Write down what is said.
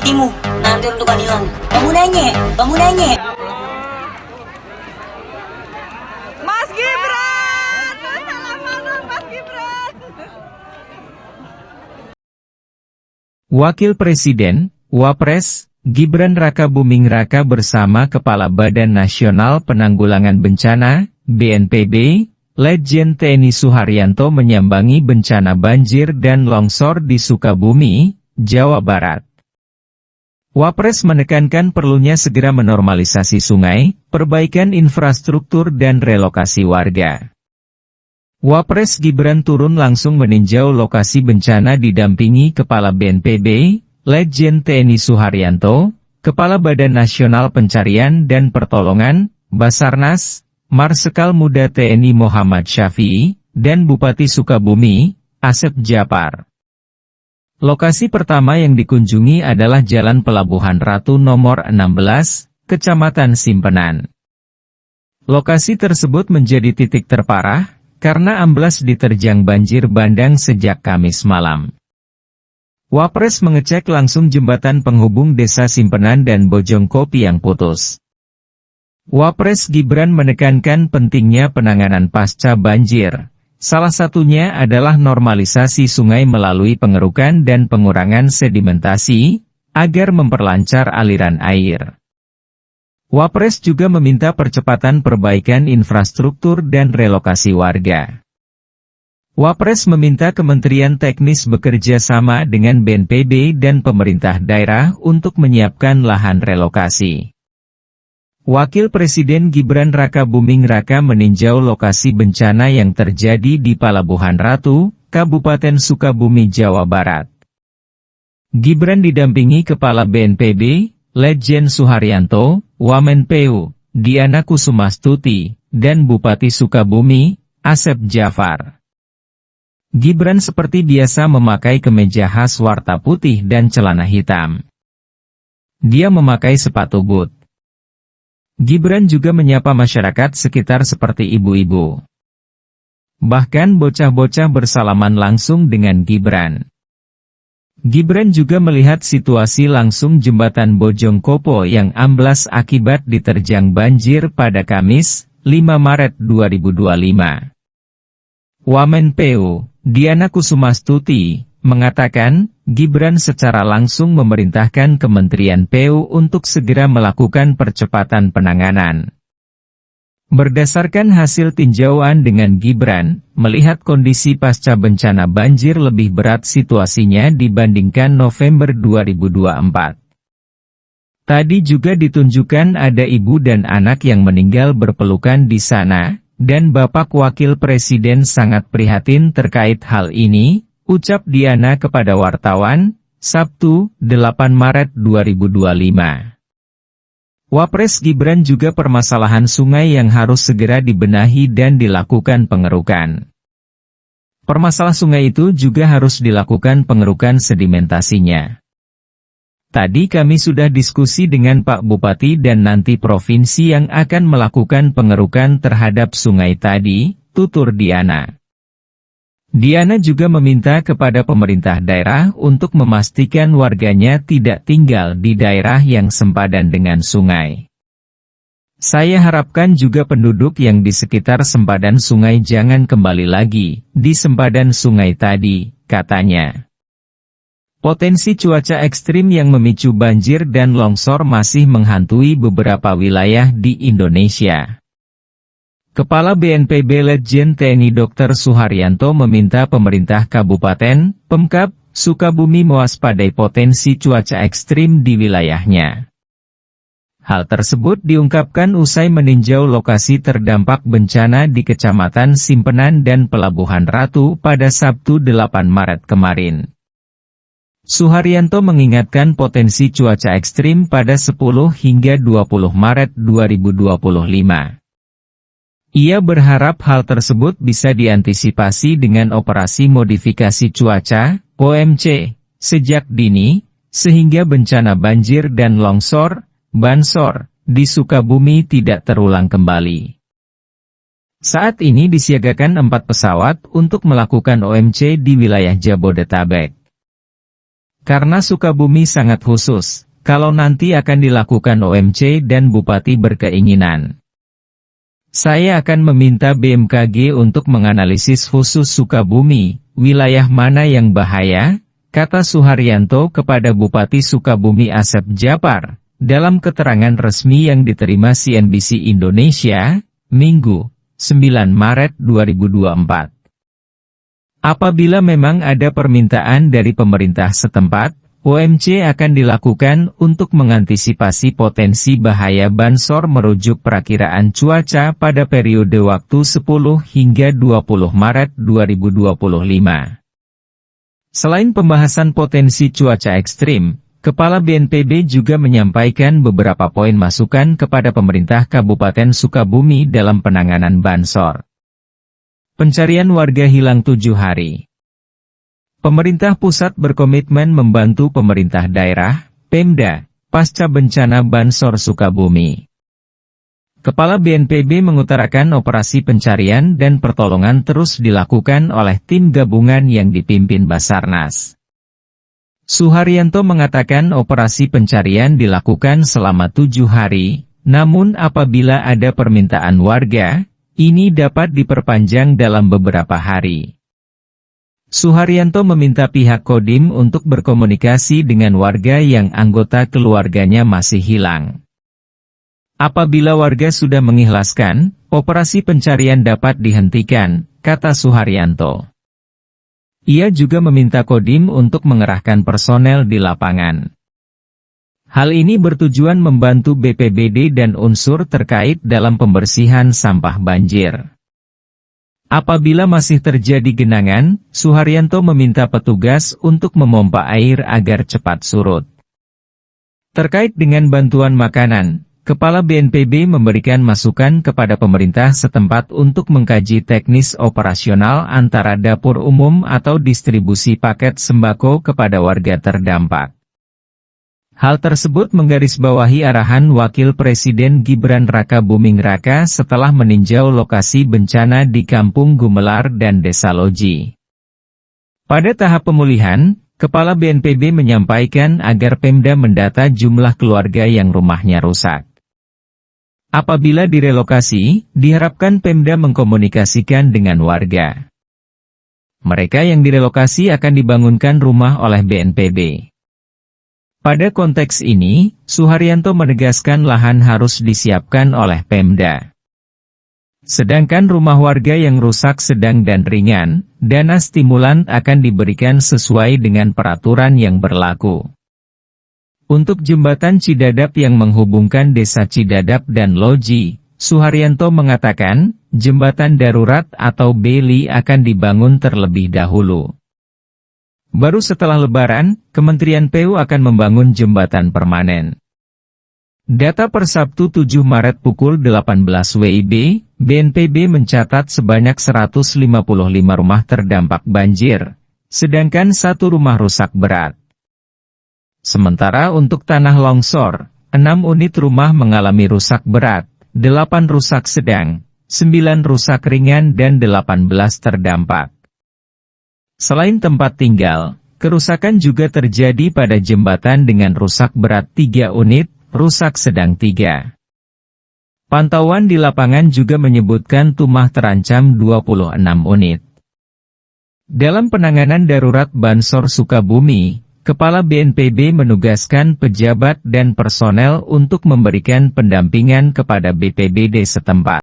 timu, nanti tentukan hilang. Kamu nanya. Mas Gibran, assalamualaikum Mas Gibran. Wakil Presiden, Wapres, Gibran Rakabuming Raka bersama Kepala Badan Nasional Penanggulangan Bencana, BNPB, Letjen TNI Suharyanto menyambangi bencana banjir dan longsor di Sukabumi, Jawa Barat. Wapres menekankan perlunya segera menormalisasi sungai, perbaikan infrastruktur dan relokasi warga. Wapres Gibran turun langsung meninjau lokasi bencana didampingi Kepala BNPB, Letjen TNI Suharyanto, Kepala Badan Nasional Pencarian dan Pertolongan, Basarnas, Marsekal Muda TNI Muhammad Syafi'i, dan Bupati Sukabumi, Asep Japar. Lokasi pertama yang dikunjungi adalah Jalan Pelabuhan Ratu nomor 16, Kecamatan Simpenan. Lokasi tersebut menjadi titik terparah, karena amblas diterjang banjir bandang sejak Kamis malam. Wapres mengecek langsung jembatan penghubung Desa Simpenan dan Bojongkopi yang putus. Wapres Gibran menekankan pentingnya penanganan pasca banjir. Salah satunya adalah normalisasi sungai melalui pengerukan dan pengurangan sedimentasi, agar memperlancar aliran air. Wapres juga meminta percepatan perbaikan infrastruktur dan relokasi warga. Wapres meminta Kementerian Teknis bekerja sama dengan BNPB dan pemerintah daerah untuk menyiapkan lahan relokasi. Wakil Presiden Gibran Rakabuming Raka meninjau lokasi bencana yang terjadi di Palabuhan Ratu, Kabupaten Sukabumi, Jawa Barat. Gibran didampingi Kepala BNPB, Letjen Suharyanto, Wamenpeu, Diana Kusumastuti, dan Bupati Sukabumi, Asep Jafar. Gibran seperti biasa memakai kemeja khas warna putih dan celana hitam. Dia memakai sepatu boot. Gibran juga menyapa masyarakat sekitar seperti ibu-ibu. Bahkan bocah-bocah bersalaman langsung dengan Gibran. Gibran juga melihat situasi langsung jembatan Bojongkopo yang amblas akibat diterjang banjir pada Kamis, 5 Maret 2025. Wamenpeu, Diana Kusumastuti, mengatakan, Gibran secara langsung memerintahkan Kementerian PU untuk segera melakukan percepatan penanganan. Berdasarkan hasil tinjauan dengan Gibran, melihat kondisi pasca bencana banjir lebih berat situasinya dibandingkan November 2024. Tadi juga ditunjukkan ada ibu dan anak yang meninggal berpelukan di sana, dan Bapak Wakil Presiden sangat prihatin terkait hal ini, ucap Diana kepada wartawan, Sabtu, 8 Maret 2025. Wapres Gibran juga permasalahan sungai yang harus segera dibenahi dan dilakukan pengerukan. Permasalahan sungai itu juga harus dilakukan pengerukan sedimentasinya. Tadi kami sudah diskusi dengan Pak Bupati dan nanti provinsi yang akan melakukan pengerukan terhadap sungai tadi, tutur Diana. Diana juga meminta kepada pemerintah daerah untuk memastikan warganya tidak tinggal di daerah yang sempadan dengan sungai. Saya harapkan juga penduduk yang di sekitar sempadan sungai jangan kembali lagi di sempadan sungai tadi, katanya. Potensi cuaca ekstrim yang memicu banjir dan longsor masih menghantui beberapa wilayah di Indonesia. Kepala BNPB Letjen TNI Dr. Suharyanto meminta pemerintah Kabupaten, Pemkab, Sukabumi mewaspadai potensi cuaca ekstrim di wilayahnya. Hal tersebut diungkapkan usai meninjau lokasi terdampak bencana di Kecamatan Simpenan dan Pelabuhan Ratu pada Sabtu 8 Maret kemarin. Suharyanto mengingatkan potensi cuaca ekstrim pada 10 hingga 20 Maret 2025. Ia berharap hal tersebut bisa diantisipasi dengan operasi modifikasi cuaca, OMC, sejak dini, sehingga bencana banjir dan longsor, Bansor, di Sukabumi tidak terulang kembali. Saat ini disiagakan 4 pesawat untuk melakukan OMC di wilayah Jabodetabek. Karena Sukabumi sangat khusus, kalau nanti akan dilakukan OMC dan Bupati berkeinginan. Saya akan meminta BMKG untuk menganalisis khusus Sukabumi, wilayah mana yang bahaya, kata Suharyanto kepada Bupati Sukabumi Asep Japar, dalam keterangan resmi yang diterima CNBC Indonesia, Minggu, 9 Maret 2024. Apabila memang ada permintaan dari pemerintah setempat, OMC akan dilakukan untuk mengantisipasi potensi bahaya Bansor merujuk perakiraan cuaca pada periode waktu 10 hingga 20 Maret 2025. Selain pembahasan potensi cuaca ekstrim, Kepala BNPB juga menyampaikan beberapa poin masukan kepada pemerintah Kabupaten Sukabumi dalam penanganan Bansor. Pencarian warga hilang 7 hari. Pemerintah pusat berkomitmen membantu pemerintah daerah, Pemda, pasca bencana Bansor Sukabumi. Kepala BNPB mengutarakan operasi pencarian dan pertolongan terus dilakukan oleh tim gabungan yang dipimpin Basarnas. Suharyanto mengatakan operasi pencarian dilakukan selama 7 hari, namun apabila ada permintaan warga, ini dapat diperpanjang dalam beberapa hari. Suharyanto meminta pihak Kodim untuk berkomunikasi dengan warga yang anggota keluarganya masih hilang. Apabila warga sudah mengikhlaskan, operasi pencarian dapat dihentikan, kata Suharyanto. Ia juga meminta Kodim untuk mengerahkan personel di lapangan. Hal ini bertujuan membantu BPBD dan unsur terkait dalam pembersihan sampah banjir. Apabila masih terjadi genangan, Suharyanto meminta petugas untuk memompa air agar cepat surut. Terkait dengan bantuan makanan, Kepala BNPB memberikan masukan kepada pemerintah setempat untuk mengkaji teknis operasional antara dapur umum atau distribusi paket sembako kepada warga terdampak. Hal tersebut menggarisbawahi arahan Wakil Presiden Gibran Raka Buming Raka setelah meninjau lokasi bencana di Kampung Gumelar dan Desa Loji. Pada tahap pemulihan, Kepala BNPB menyampaikan agar Pemda mendata jumlah keluarga yang rumahnya rusak. Apabila direlokasi, diharapkan Pemda mengkomunikasikan dengan warga. Mereka yang direlokasi akan dibangunkan rumah oleh BNPB. Pada konteks ini, Suharyanto menegaskan lahan harus disiapkan oleh Pemda. Sedangkan rumah warga yang rusak sedang dan ringan, dana stimulan akan diberikan sesuai dengan peraturan yang berlaku. Untuk jembatan Cidadap yang menghubungkan Desa Cidadap dan Loji, Suharyanto mengatakan, jembatan darurat atau BELI akan dibangun terlebih dahulu. Baru setelah Lebaran, Kementerian PU akan membangun jembatan permanen. Data per Sabtu 7 Maret pukul 18 WIB, BNPB mencatat sebanyak 155 rumah terdampak banjir, sedangkan 1 rumah rusak berat. Sementara untuk tanah longsor, 6 unit rumah mengalami rusak berat, 8 rusak sedang, 9 rusak ringan dan 18 terdampak. Selain tempat tinggal, kerusakan juga terjadi pada jembatan dengan rusak berat 3 unit, rusak sedang 3. Pantauan di lapangan juga menyebutkan rumah terancam 26 unit. Dalam penanganan darurat Bansor Sukabumi, Kepala BNPB menugaskan pejabat dan personel untuk memberikan pendampingan kepada BPBD setempat.